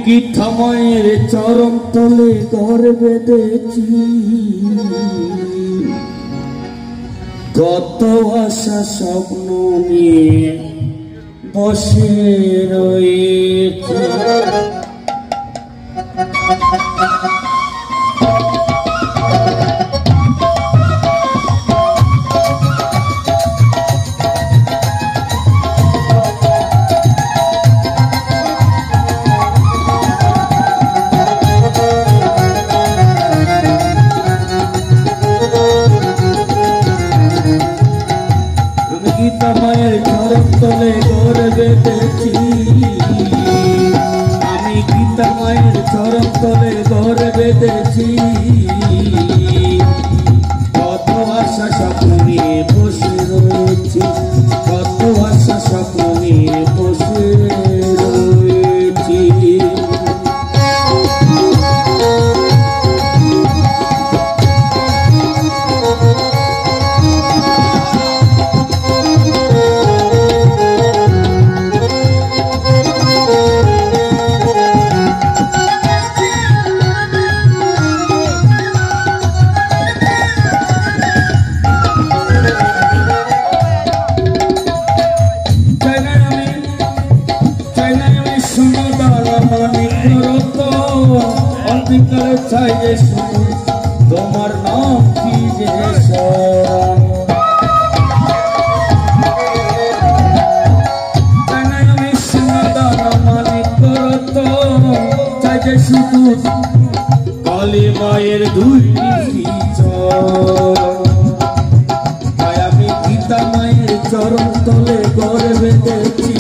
গীতা মায়ের চরণ তলে ঘর বেঁধেছি, কত আশা স্বপ্ন নিয়ে বসে রয়েছে। গীতা মায়ের চরণ তলে ঘর বেঁধেছি, আমি গীতা মায়ের চরণ তলে ঘর বেঁধেছি, কত আশা স্বপ্ন নিয়ে বসে রয়েছি, কত আশা স্বপ্ন নিয়ে বসে রয়েছি। চাই যে শুধু তোমার নাম কি যে আমি সোনাদানা মানিক করত, চাই যে শুধু কালী মায়ের দুইটি চরণ, তাই আমি গীতা মায়ের চরণ তলে ঘর বেঁধেছি,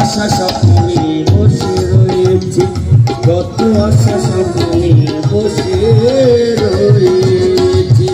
আশা স্বপ্ন নিয়ে বসে রয়েছি, কত আশা স্বপ্ন নিয়ে বসে রয়েছি।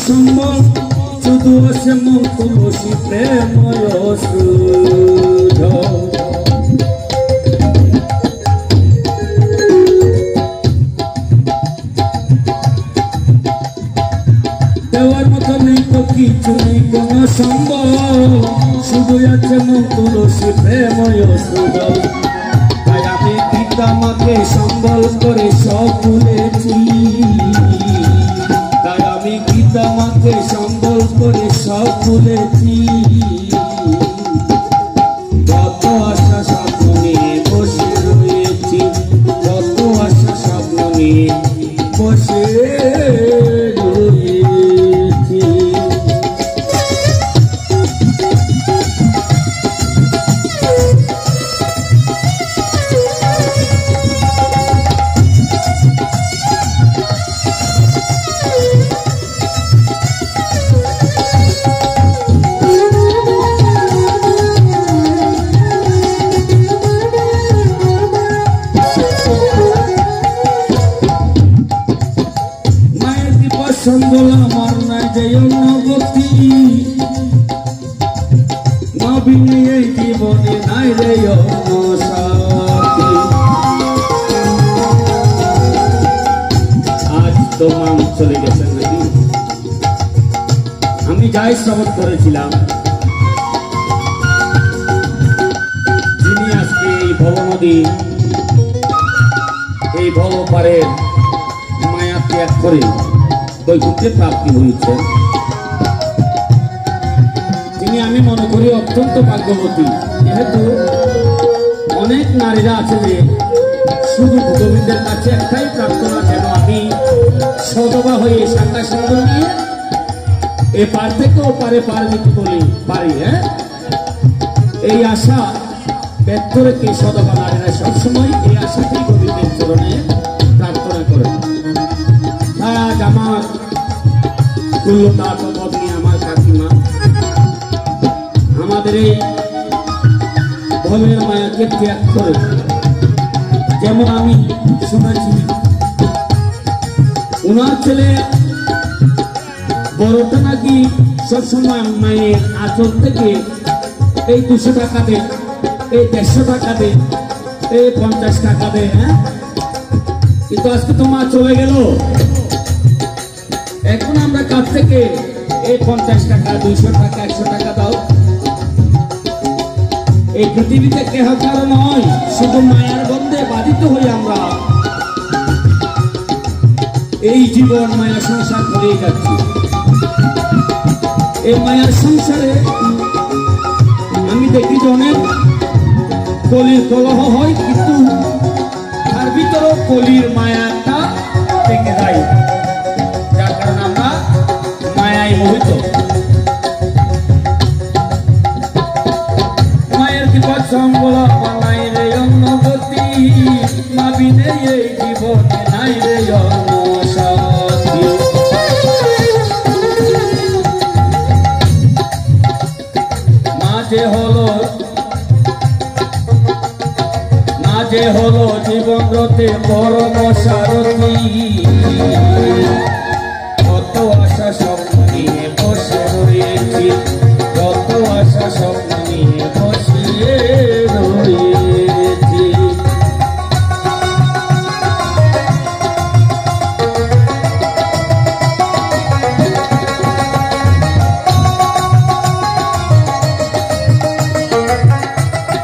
সম্বল শুধু আছে মন তুলসী প্রেময় সুধ, দেওয়ার মতো নেই তো কিছু নেই কোন সম্বল, শুধু আছে মন তুলসী প্রেময় সুধ, তাই আমি গীতা মাকে সম্বল করে সব ভুলেছি, তাই আমি গীতা মাকে সম্বল করে সব ভুলেছি, কত আশা স্বপ্ন নিয়ে বসে রয়েছি, কত আশা স্বপ্ন নিয়ে বসে রয়েছি। সম্বল আমার নাই যে অন্নগতি, নবীনে এই জীবনে নাই রে অন্নসাথী, আজ তো মান চলে গেছেন নাকি। আমি যাই শ্রবণ করেছিলাম, যিনি আজকে এই ভবনদী এই ভবপারের মায়া ত্যাগ করে বৈকুণ্ঠে প্রাপ্তি হয়েছে, তিনি আমি মনে করি অত্যন্ত ভাগ্যবতী, যেহেতু অনেক নারীরা আছে যে শুধু গোবিন্দের কাছে একটাই প্রার্থনা, যেন আমি সদবা হয়ে শাখা সুন্দর নিয়ে এ পার থেকে ও পারে পার দিতে পারি। হ্যাঁ, এই আশা ব্যক্ত রেখে সদবা নারীরা সবসময় এই আশাকেই গোবিন্দের চরণে প্রার্থনা করেন। আজ আমার তুল্যতা আমার কাকিমা আমাদের এই ভবের মায়াকে ত্যাগ করে, যেমন আমি শুনেছি ওনার ছেলে বড়টা নাকি সবসময় মায়ের আচল থেকে এই 200 টাকা দে, এই 150 টাকা দে, এই 50 টাকা দে। হ্যাঁ, কিন্তু আজকে তো মা চলে গেল, এখন আমরা কাছ থেকে এই 50 টাকা 200 টাকা 100 টাকা দাও। এই পৃথিবীতে কেহ কারো নয়, শুধু মায়ার বন্ধে বাধিত হই আমরা এই জীবন মায়া সংসার করেই যাচ্ছি। এই মায়ার সংসারে আমি দেখি যে অনেক কলির কলহ হয়, কিন্তু তার ভিতরেও কলির মায়াটা থেকে যায়, যার কারণে আমরা মায়ায় মোহিত। মায়ের কৃপা সম্বল নাই রে অন্য গতি, মা বিনে এই জীবনে নাই রে অন্য শান্তি। মাঝে হলো জীবন রতে পরম সারথী।